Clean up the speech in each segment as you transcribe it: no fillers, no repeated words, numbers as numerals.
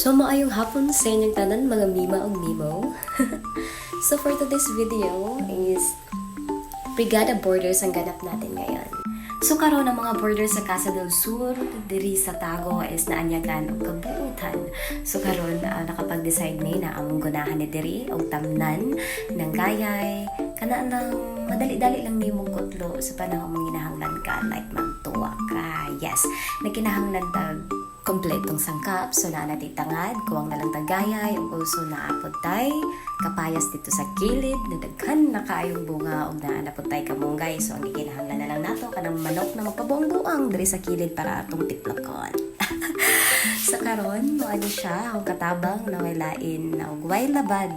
So, maayong hapon sa inyong tanan, mga mima o mimo. So, for today's video is Brigada Borders ang ganap natin ngayon. So, karon ang mga borders sa Casa del Sur, diri sa Tago is naanyagan o kabuutan. So, karon nakapag-decide na among gunahan ni diri o tamnan ng gayay. Kana nang madali-dali lang ni mong kutlo sa panahon mong ginahanglan ka, like magtuwa ka. Yes, nagkinahanglan tag kompletong sangkap, so na natitangad, kuwang na lang tagayay, o also naapod tay, kapayas dito sa kilid, nadaghan na kaayong bunga, o naanapod tay kamunggay, so ang ikinahanglan na lang nato, kanang manok na magpabuang-buang diri sa kilid para atong tiplokon. Sa karon, ano siya, ang katabang na walain na ugway labad,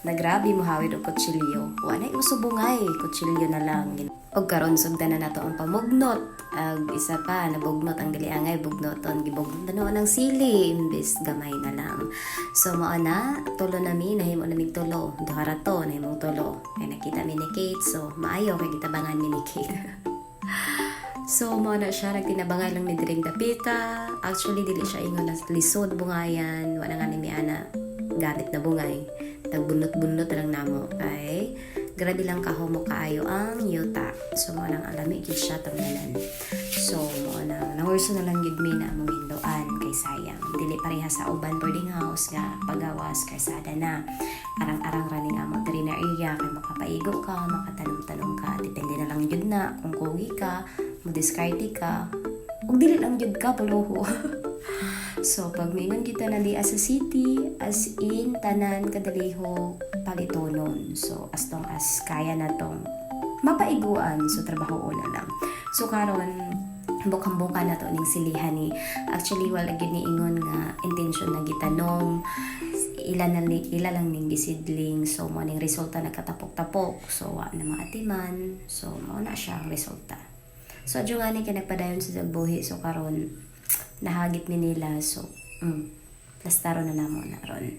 na grabe mo hawid og kutsilyo. Wala uso bungay, kutsilyo na lang. Og karon sugdan na nato ang pamugnot. Ag isa pa nabugnot ang dili angay bugnoton gibugnot na ng sili imbes gamay na lang. So mao na tulo nami nahimo na mig tulo. Duha ra to nahimong tulo. Kay nakita mi ni Kate, so maayo kay gitabangan mi ni Kate. So mao na siya nagtinabangan lang ni diring dapita. Actually dili siya ingon na lisod bungayan, wala nga ni mi ana gamit na bungay. Nagbunot-bunot lang namo kay grabe lang kahomo kaayo ang yuta. So mo nang alami gid siya tamanan. So mo na nangurso na lang gid mi na among hindoan kay sayang dili pareha sa uban boarding house nga pagawas karsada na. Arang-arang raning amo diri na area kay makapaigo ka, makatanong-tanong ka, depende na lang jud na kung kugi ka, mo diskarte ka. Ug dili lang jud ka puluho. So, pag mingon kita na di as a city, as in, tanan, kadaliho, palitonon. So, as long as kaya na tong mapaiguan, so trabaho na lang. So, karon bukang-buka na to ning silihan ni. Actually, wala gid ni ingon nga intention na gitanong ila lang ning gisidling. So, mo ning resulta nagkatapok-tapok. So, wa na maatiman. So, mao na siya ang resulta. So, adyo nga ni kay nagpadayon sa Zagbuhi. So, karon nahagit mi nila, so plastaro na namo na ron.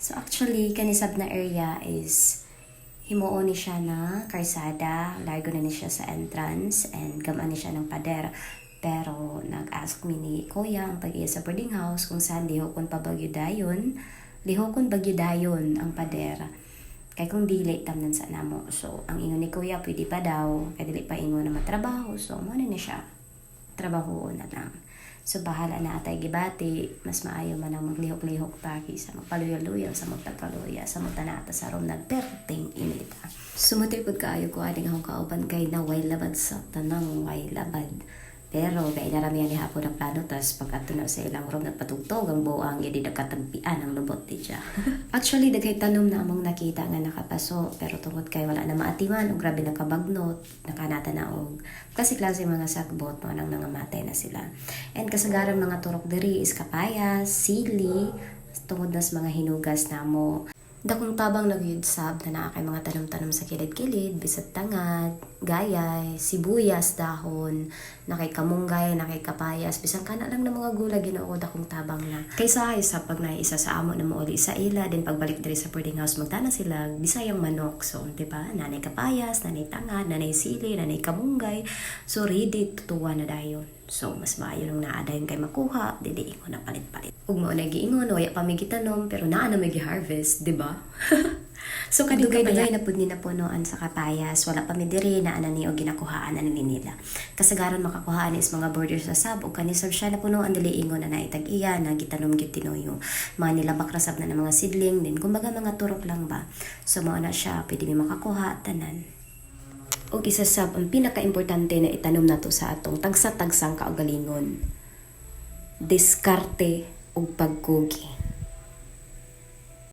So actually kanisab na area is himuon ni siya na karsada, largo na ni siya sa entrance and gaman ni siya ng pader. Pero nag-ask mi ni kuya ang pag-iya sa boarding house kung saan lihokon pa bagyo dayon ang pader. Kay kung dili tamnan sa namo. So ang ingon ni kuya pwede pa daw, kay dili pa ingon na matrabaho. So mo na siya trabaho na lang. So, bahala na atay gibati. Mas maayo man ang maglihok-lihok pa kaysa magpaluya-luya sa magtagkaluya sa magtanata sa rom nagperting inita. Sumutripod kaayo ko ading akong kauban kay na way labad sa tanang way labad. Pero kay naramihan ni hapon ang plano tas pagkato na sa ilang room nagpatugtog ang buang yadi nagkatagpian ang lubot di siya. Actually daghay tanom na among nakita nga nakapaso pero tungod kay wala na maatiman og grabe nakabagnot nakanata na og klase mga sagbot mo nang nangamatay na sila. And kasagaran mga turok diri is kapayas, sili, tungod nas mga hinugas namo. Dakong tabang nagyudsab na naakay mga tanom-tanom sa kilid-kilid, bisat tangad, gayay, sibuyas, dahon, nakay kamunggay, nakay kapayas, bisan kana lang ng mga gula ginoo dakong tabang na. Kaysa sa pag naisa sa amo na mouli sa ila, din pagbalik diri sa boarding house, magtana sila, bisayang manok. So, di ba? Nanay kapayas, nanay tangad, nanay sili, nanay kamunggay. So, ready, tutuwa na dayon. So, mas maayo nung naadayon kay makuha, dili ingon na palit-palit. Ug mo na giingon, waya pa may gitanom, pero naa na may gi-harvest, di ba? So, kadugay-dugay na pud ni napunuan sa kapayas, wala pa mi diri na anani o ginakuhaan na nila. Kasagaran makakuhaan is mga borders sa sab, o kanisab siya napunuan dili ingon na naitag iya, na gitanom gyud tinuyo. Mga nilabak rasab na ng mga sidling, din kumbaga mga turok lang ba. So, mao na siya, pwede mi makakuha, tanan. O isa sab ang pinaka-importante na itanom nato sa atong tagsa-tagsang kaugalingon. Diskarte ug pagkugi.